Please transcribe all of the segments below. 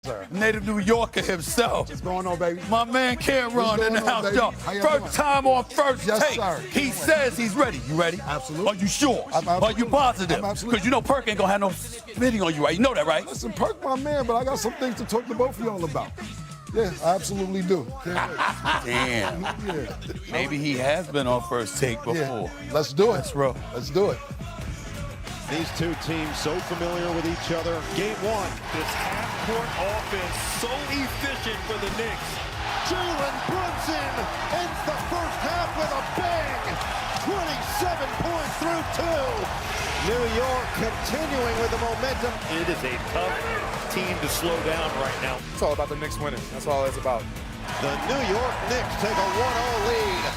sir. Native New Yorker himself. What's going on, baby? My man Cameron in the house, y'all. First time on First Take. Sir. He says he's ready. You ready? Absolutely. Are you sure? Are you positive? Because you know Perk ain't gonna have no spitting on you, right? You know that, right? Listen, Perk, my man, but I got some things to talk to both of y'all about. Yeah, I absolutely do. Damn. Yeah. Maybe he has been on First Take before. Yeah. Let's do it. Let's roll. Let's do it. These two teams so familiar with each other. Game one. This half-court offense so efficient for the Knicks. Jalen Brunson ends the first half with a bang. 27 points through two. New York continuing with the momentum. It is a tough team to slow down right now. It's all about the Knicks winning. That's all it's about. The New York Knicks take a 1-0 lead.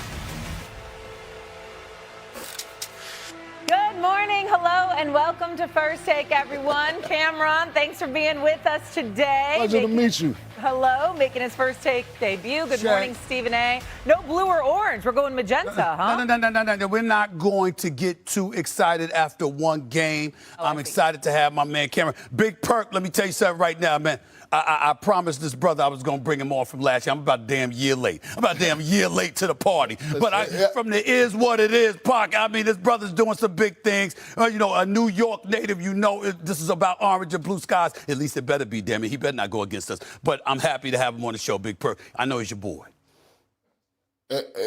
Good morning, hello, and welcome to First Take, everyone. Cameron, thanks for being with us today. Pleasure to meet you. Hello, making his First Take debut. Good morning, Stephen A. No blue or orange. We're going magenta, huh? No. We're not going to get too excited after one game. I'm excited to have my man Cameron. Big Perk, let me tell you something right now, man. I promised this brother I was going to bring him on from last year. I'm about a damn year late. I'm about a damn year late to the party. But from the is what it is, Pac, I mean, this brother's doing some big things. You know, a New York native, you know, this is about orange and blue skies. At least it better be, damn it. He better not go against us. But I'm happy to have him on the show, Big Perk. I know he's your boy.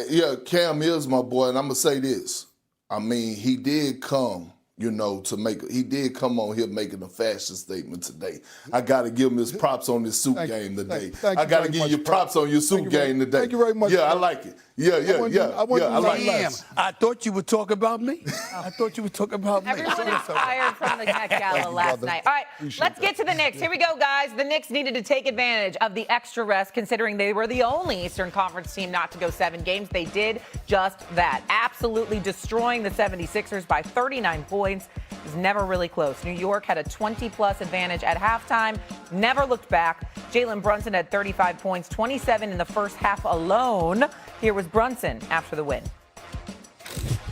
Yeah, Cam is my boy, and I'm going to say this. I mean, he did come, you know, he did come on here making a fashion statement today. I got to give him his props on his suit game today. I got to give you props on your suit game today. Thank you very much. Yeah, I like it. Yeah, I like it. Damn, I thought you would talk about me. I thought you would talk about me. Everyone inspired from the Met Gala last night. All right, let's get to the Knicks. Here we go, guys. The Knicks needed to take advantage of the extra rest, considering they were the only Eastern Conference team not to go 7 games. They did just that, absolutely destroying the 76ers by 39 points. It was never really close. New York had a 20-plus advantage at halftime, never looked back. Jalen Brunson had 35 points, 27 in the first half alone. Here was Brunson after the win.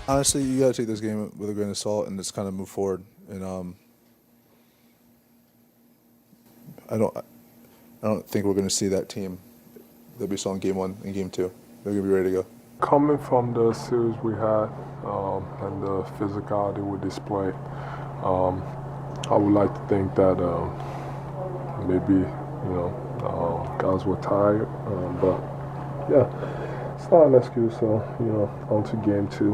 Honestly, you got to take this game with a grain of salt and just kind of move forward. And I don't think we're going to see that team that we saw in Game 1 and Game 2. They're going to be ready to go. Coming from the series we had and the physicality we display, I would like to think that maybe guys were tired, but yeah. It's not an excuse, so, on to Game 2,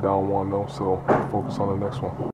down 1-0, so focus on the next one.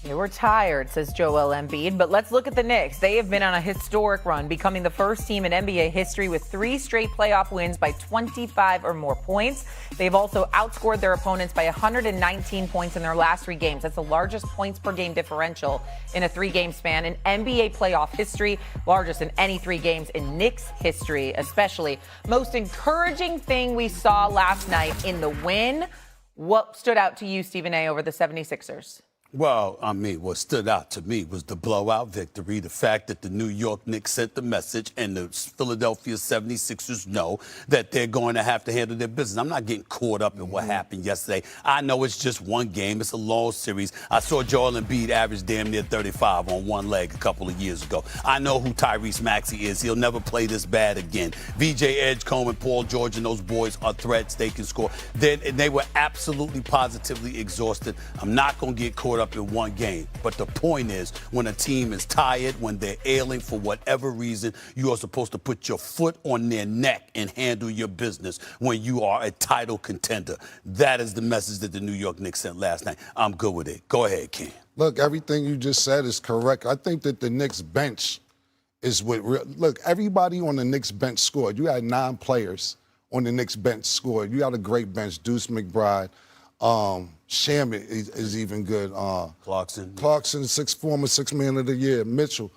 They were tired, says Joel Embiid, but let's look at the Knicks. They have been on a historic run, becoming the first team in NBA history with 3 straight playoff wins by 25 or more points. They've also outscored their opponents by 119 points in their last 3 games. That's the largest points per game differential in a 3-game span in NBA playoff history, largest in any 3 games in Knicks history, especially. Most encouraging thing we saw last night in the win, what stood out to you, Stephen A., over the 76ers? Well, I mean, what stood out to me was the blowout victory, the fact that the New York Knicks sent the message and the Philadelphia 76ers know that they're going to have to handle their business. I'm not getting caught up in what happened yesterday. I know it's just one game. It's a long series. I saw Joel Embiid average damn near 35 on one leg a couple of years ago. I know who Tyrese Maxey is. He'll never play this bad again. VJ Edgecombe and Paul George and those boys are threats. They can score. They were absolutely, positively exhausted. I'm not going to get caught up in one game. But the point is, when a team is tired, when they're ailing for whatever reason, you are supposed to put your foot on their neck and handle your business when you are a title contender. That is the message that the New York Knicks sent last night. I'm good with it. Go ahead, Ken. Look, everything you just said is correct. I think that the Knicks bench is what look, everybody on the Knicks bench scored. You had 9 players on the Knicks bench scored. You got a great bench. Deuce McBride. Sham is even good. Clarkson, former 6 man of the year. Mitchell.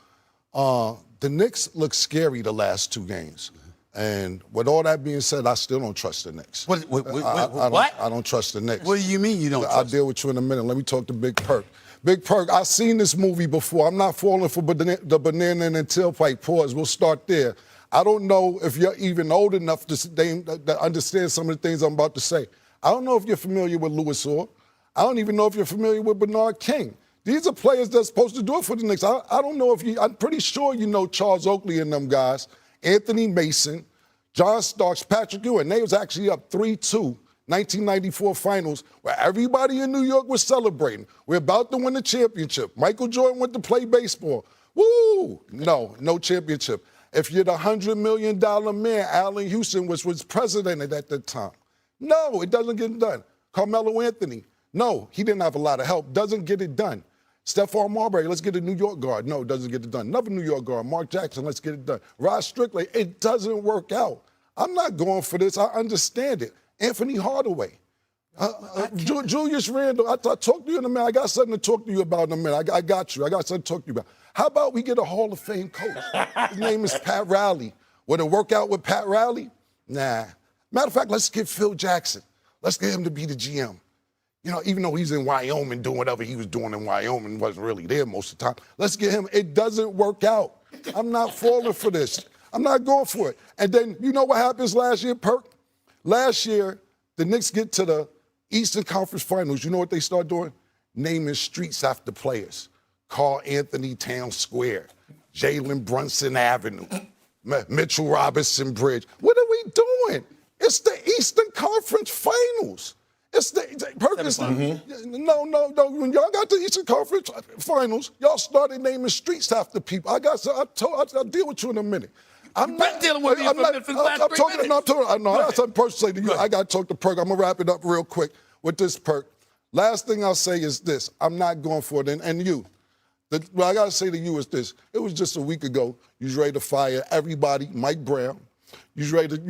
The Knicks look scary the last 2 games. And with all that being said, I still don't trust the Knicks. What? I don't trust the Knicks. What do you mean you don't trust I'll deal with you in a minute. Let me talk to Big Perk. Big Perk, I've seen this movie before. I'm not falling for the banana and tailpipe. Pause. We'll start there. I don't know if you're even old enough to understand some of the things I'm about to say. I don't know if you're familiar with Louis Orr. I don't even know if you're familiar with Bernard King. These are players that's supposed to do it for the Knicks. I don't know if I'm pretty sure you know Charles Oakley and them guys, Anthony Mason, John Starks, Patrick Ewing. They was actually up 3-2, 1994 finals, where everybody in New York was celebrating. We're about to win the championship. Michael Jordan went to play baseball. Woo! No championship. If you're the $100 million man, Allen Houston was president at that time. No, it doesn't get done. Carmelo Anthony, no, he didn't have a lot of help. Doesn't get it done. Stephon Marbury, let's get a New York guard. No, doesn't get it done. Another New York guard, Mark Jackson, let's get it done. Rod Strickland, it doesn't work out. I'm not going for this. I understand it. Anthony Hardaway. Julius Randle, I'll talk to you in a minute. I got something to talk to you about in a minute. I got you. I got something to talk to you about. How about we get a Hall of Fame coach? His name is Pat Riley. Would it work out with Pat Riley? Nah. Matter of fact, let's get Phil Jackson. Let's get him to be the GM. You know, even though he's in Wyoming doing whatever he was doing in Wyoming, wasn't really there most of the time. Let's get him. It doesn't work out. I'm not falling for this. I'm not going for it. And then, you know what happens last year, Perk? Last year, the Knicks get to the Eastern Conference Finals. You know what they start doing? Naming streets after players. Carl Anthony Town Square, Jalen Brunson Avenue, Mitchell Robinson Bridge. What are we doing? It's the Eastern Conference Finals. It's the Perkins. No. When y'all got the Eastern Conference Finals, y'all started naming streets after people. I'll deal with you in a minute. I'm not dealing with you for the last 3 minutes. I got something personal to say to you. I got to talk to Perk. I'm going to wrap it up real quick with this, Perk. Last thing I'll say is this. I'm not going for it. And you. What I got to say to you is this. It was just a week ago. You was ready to fire everybody, Mike Brown. You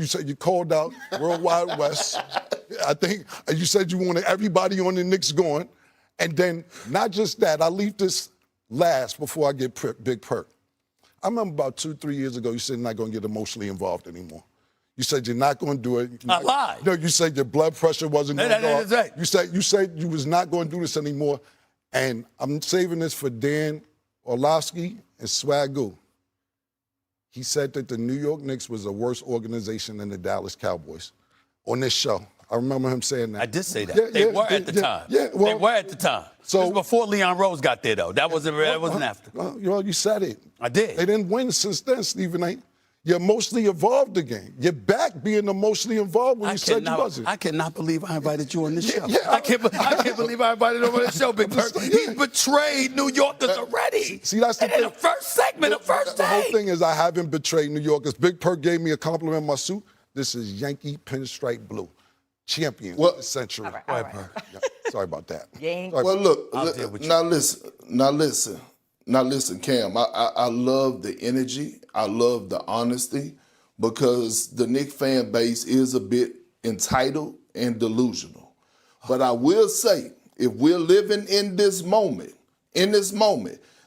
said you called out Worldwide West. I think you said you wanted everybody on the Knicks going. And then not just that, I'll leave this last before I get Big Perk. I remember about 2-3 years ago, you said you're not going to get emotionally involved anymore. You said you're not going to do it. I lied. No, you said your blood pressure wasn't going to go up. That's right. You said you was not going to do this anymore. And I'm saving this for Dan Orlovsky and Swagoo. He said that the New York Knicks was a worse organization than the Dallas Cowboys on this show. I remember him saying that. I did say that. They were at the time. They were at the time. So, it was before Leon Rose got there, though. That wasn't after. Well, you said it. I did. They didn't win since then, Stephen A. You emotionally evolved again. You're back being emotionally involved when you said you wasn't. I cannot believe I invited you on this show. I can't believe I invited him on this show, Big Perk. He's betrayed New Yorkers already. See, that's the thing. In the first segment, the first day. The whole thing is I haven't betrayed New Yorkers. Big Perk gave me a compliment in my suit. This is Yankee pinstripe blue. Champion of the century. All right. Yeah, sorry about that. Well, look, now listen, Cam, I love the energy. I love the honesty because the Knicks fan base is a bit entitled and delusional. But I will say, if we're living in this moment,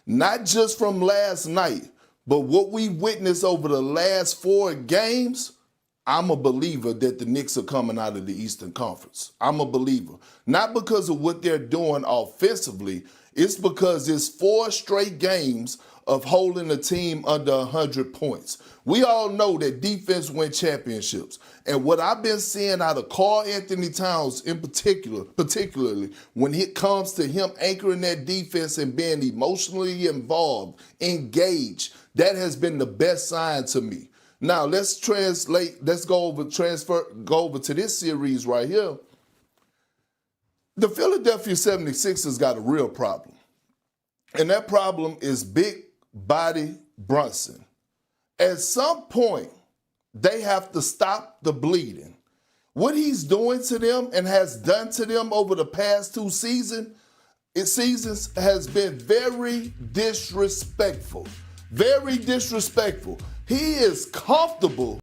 not just from last night, but what we witnessed over the last 4 games, I'm a believer that the Knicks are coming out of the Eastern Conference. I'm a believer. Not because of what they're doing offensively. It's because it's 4 straight games of holding a team under 100 points. We all know that defense wins championships. And what I've been seeing out of Karl Anthony Towns in particularly when it comes to him anchoring that defense and being emotionally involved, engaged, that has been the best sign to me. Now, let's go over to this series right here. The Philadelphia 76ers got a real problem. And that problem is big body Brunson. At some point, they have to stop the bleeding. What he's doing to them and has done to them over the past 2 seasons has been very disrespectful. Very disrespectful. He is comfortable